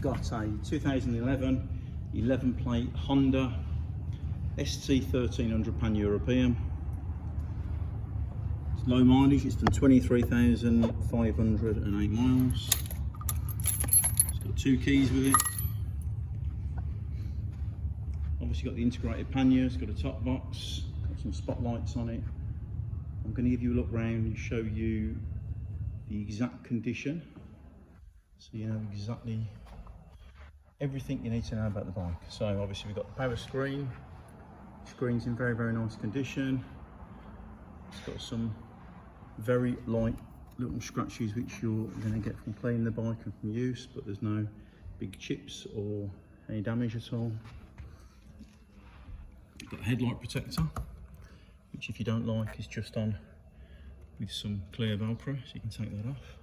got a 2011 11 plate Honda ST1300 Pan-European. It's low mileage, it's done 23,508 miles. It's got 2 keys with it. Obviously got the integrated pannier, it's got a top box, got some spotlights on it. I'm going to give you a look round and show you the exact condition, so you know exactly everything you need to know about the bike. So obviously we've got the power screen. The screen's in very, very nice condition. It's got some very light little scratches which you're going to get from playing the bike and from use, but there's no big chips or any damage at all. You've got a headlight protector, which if you don't like is just on with some clear Velcro, so you can take that off.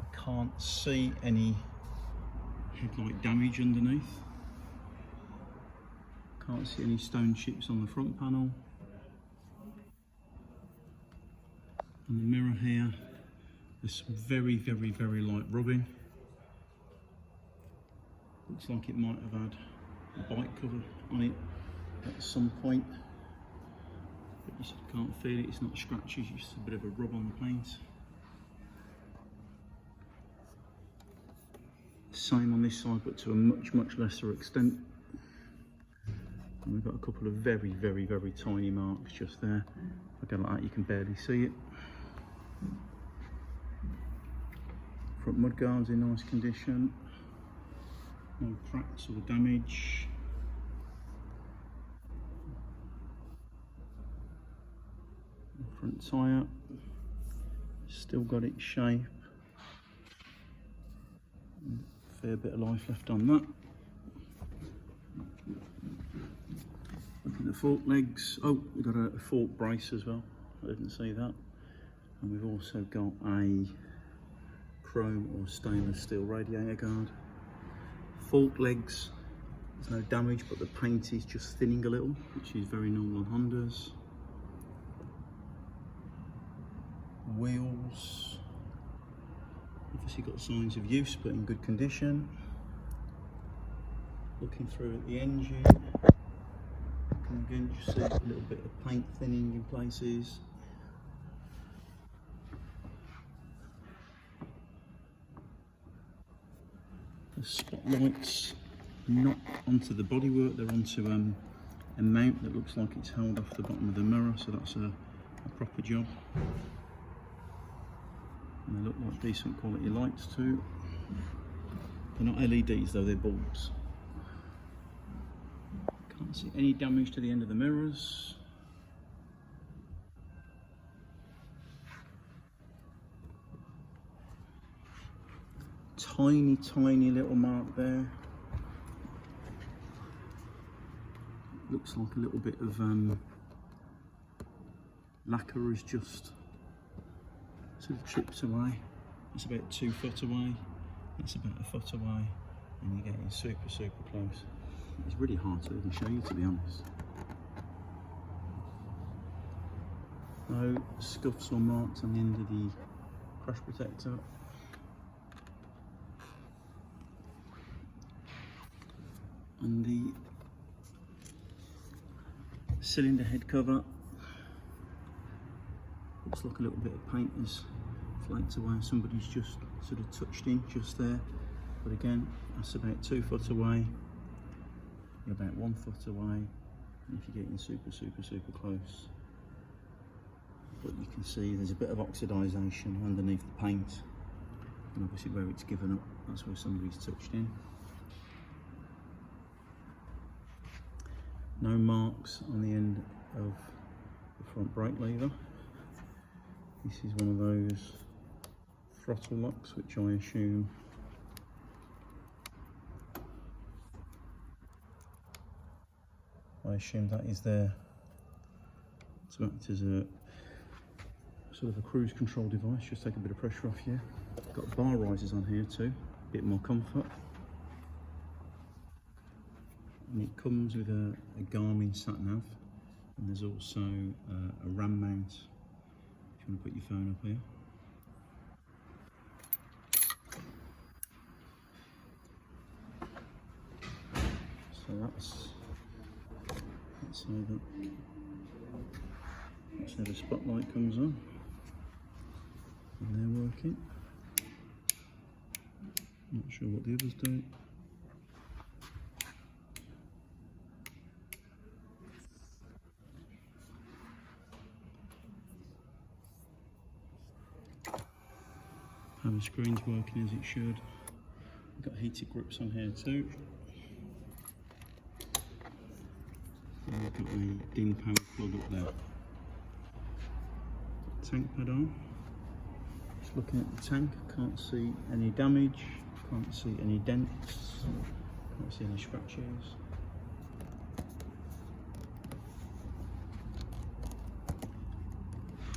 I can't see any headlight damage underneath. Can't see any stone chips on the front panel. On the mirror here, there's some very, very, very light rubbing. Looks like it might have had a bike cover on it at some point, but you can't feel it. It's not scratches, it's just a bit of a rub on the paint. Same on this side, but to a much, much lesser extent. And we've got a couple of very, very, very tiny marks just there. If I go like that, you can barely see it. Front mudguards in nice condition. No cracks or damage. Front tyre, still got its shape. Fair bit of life left on that. Look at the fork legs. Oh, we've got a fork brace as well. I didn't see that. And we've also got a chrome or stainless steel radiator guard. Fork legs, there's no damage, but the paint is just thinning a little, which is very normal on Hondas. Wheels, obviously got signs of use, but in good condition. Looking through at the engine, and again just see a little bit of paint thinning in places. The spotlights not onto the bodywork, they're onto a mount that looks like it's held off the bottom of the mirror, so that's a proper job. And they look like decent quality lights too. They're not LEDs though, they're bulbs. Can't see any damage to the end of the mirrors. Tiny, tiny little mark there. Looks like a little bit of lacquer is just sort of chips away. It's about 2 foot away. That's about a foot away, and you're getting super, super close. It's really hard to even show you, to be honest. No scuffs or marks on the end of the crash protector. And the cylinder head cover, looks like a little bit of paint has flaked away. Somebody's just sort of touched in just there, but again, that's about 2 foot away. You're about 1 foot away, and if you're getting super, super, super close, but you can see there's a bit of oxidisation underneath the paint, and obviously where it's given up, that's where somebody's touched in. No marks on the end of the front brake lever. This is one of those throttle locks, which I assume that is there to act as a sort of a cruise control device, just take a bit of pressure off you. Got bar risers on here too, a bit more comfort. And it comes with a Garmin sat-nav, and there's also a RAM mount if you want to put your phone up here. So that's how the spotlight comes on, and they're working. Not sure what the others do. Power screen's working as it should. We've got heated grips on here too. And we've got a DIN power plug up there. Tank pad on. Just looking at the tank, can't see any damage, can't see any dents, can't see any scratches.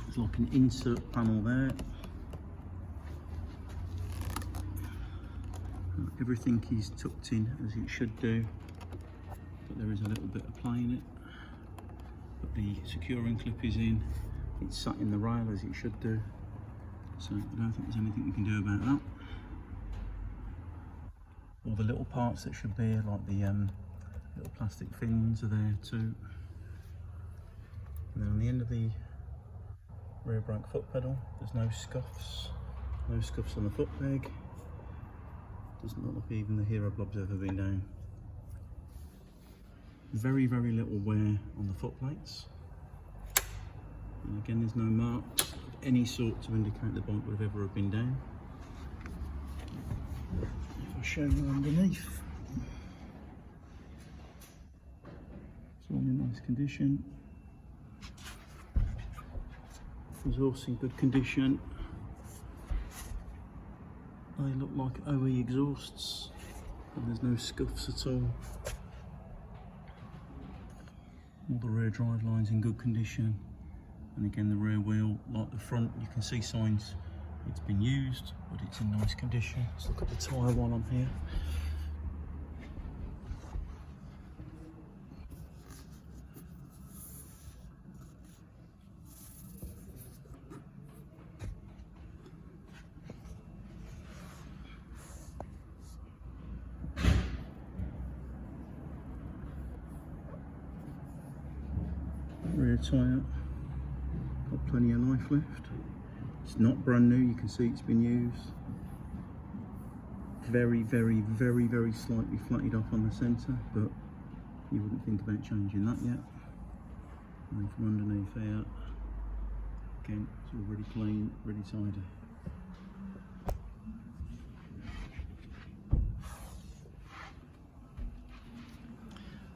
There's like an insert panel there. Everything is tucked in as it should do, but there is a little bit of play in it. But the securing clip is in, it's sat in the rail as it should do, so I don't think there's anything we can do about that. All the little parts that should be, like the little plastic fins, are there too. And then on the end of the rear brake foot pedal, there's no scuffs on the foot peg. Doesn't look like even the hero blob's ever been down. Very, very little wear on the foot plates. And again, there's no marks of any sort to indicate the bike would have ever been down. If I show you underneath, it's all in nice condition. Exhaust in good condition. They look like OE exhausts, and there's no scuffs at all. All the rear drive lines in good condition, and again the rear wheel, like the front, you can see signs it's been used, but it's in nice condition. Let's look at the tyre one on here. Rear tyre, got plenty of life left. It's not brand new, you can see it's been used. Very, very, very, very slightly flatted off on the centre, but you wouldn't think about changing that yet. And from underneath here, again, it's all really clean, really tidy.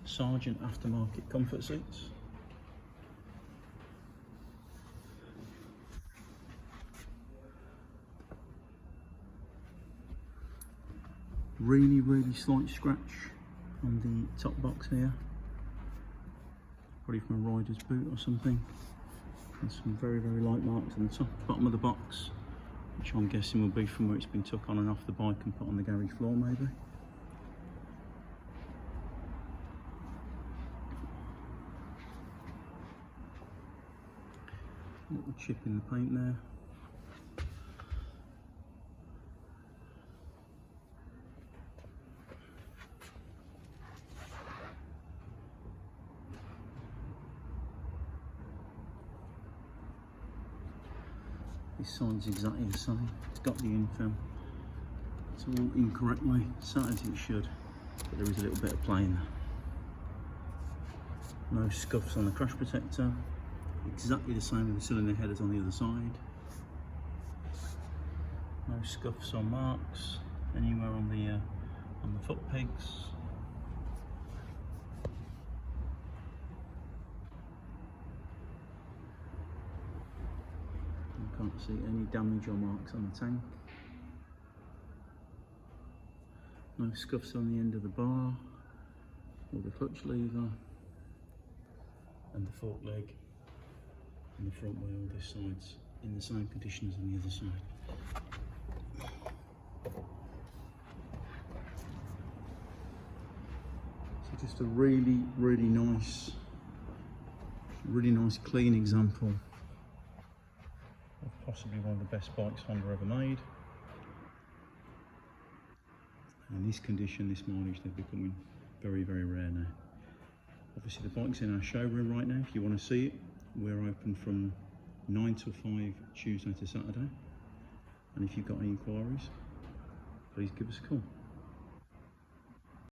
Sargent aftermarket comfort seats. Really, really slight scratch on the top box here, probably from a rider's boot or something, and some very, very light marks on the top, bottom of the box, which I'm guessing will be from where it's been took on and off the bike and put on the garage floor maybe. Little chip in the paint there. This side's exactly the same. It's got the info. It's all incorrectly sat as it should, but there is a little bit of play in there. No scuffs on the crash protector. Exactly the same with the cylinder headers on the other side. No scuffs or marks anywhere on the foot pegs. Can't see any damage or marks on the tank. No scuffs on the end of the bar or the clutch lever, and the fork leg and the front wheel, this side's in the same condition as on the other side. So just a really, really nice clean example of possibly one of the best bikes Honda ever made. And in this condition, this mileage, they'd be coming Very, very rare now. Obviously the bike's in our showroom right now. If you want to see it, we're open from 9 till 5 Tuesday to Saturday. And if you've got any inquiries, please give us a call.